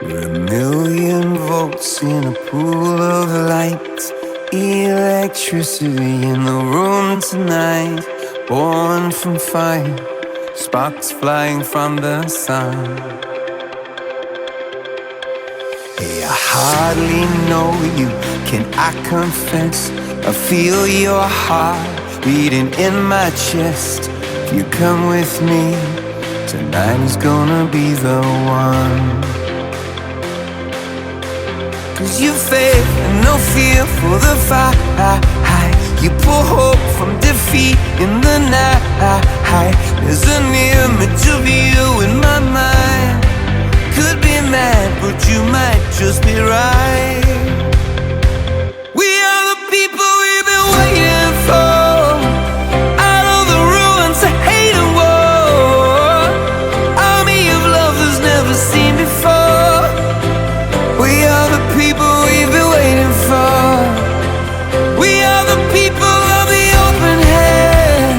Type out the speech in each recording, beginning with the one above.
We're a million volts in a pool of light, electricity in the room tonight. Born from fire, sparks flying from the sun. Hey, I hardly know you, can I confess? I feel your heart beating in my chest. If you come with me, tonight is gonna be the one. 'Cause you faith and no fear for the fight. You pull hope from defeat in the night. There's an image of you in my mind. Could be mad, but you might just be right. We are the people we've been waiting for. Out of the ruins of hate and war, army of love that's never seen before. We are the people we've been waiting for. We are the people of the open hand.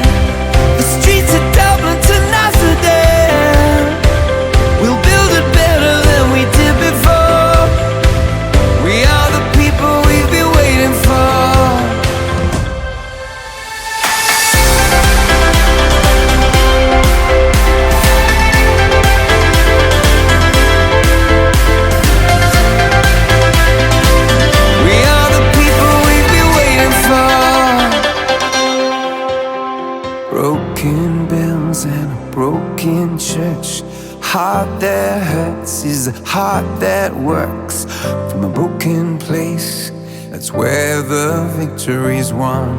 The streets of Dublin to Amsterdam. We'll build it better than we did before. We are the people we've been waiting for. We are the people we've been waiting for. Broken bells and a broken church. Heart that hurts is a heart that works. From a broken place, that's where the victory's won.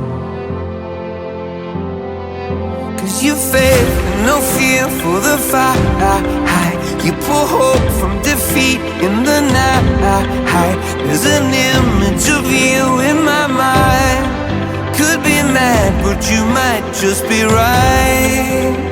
'Cause you faith and no fear for the fight. You pull hope from defeat in the night. There's an image of you in my mind. Could be mad, but you might just be right.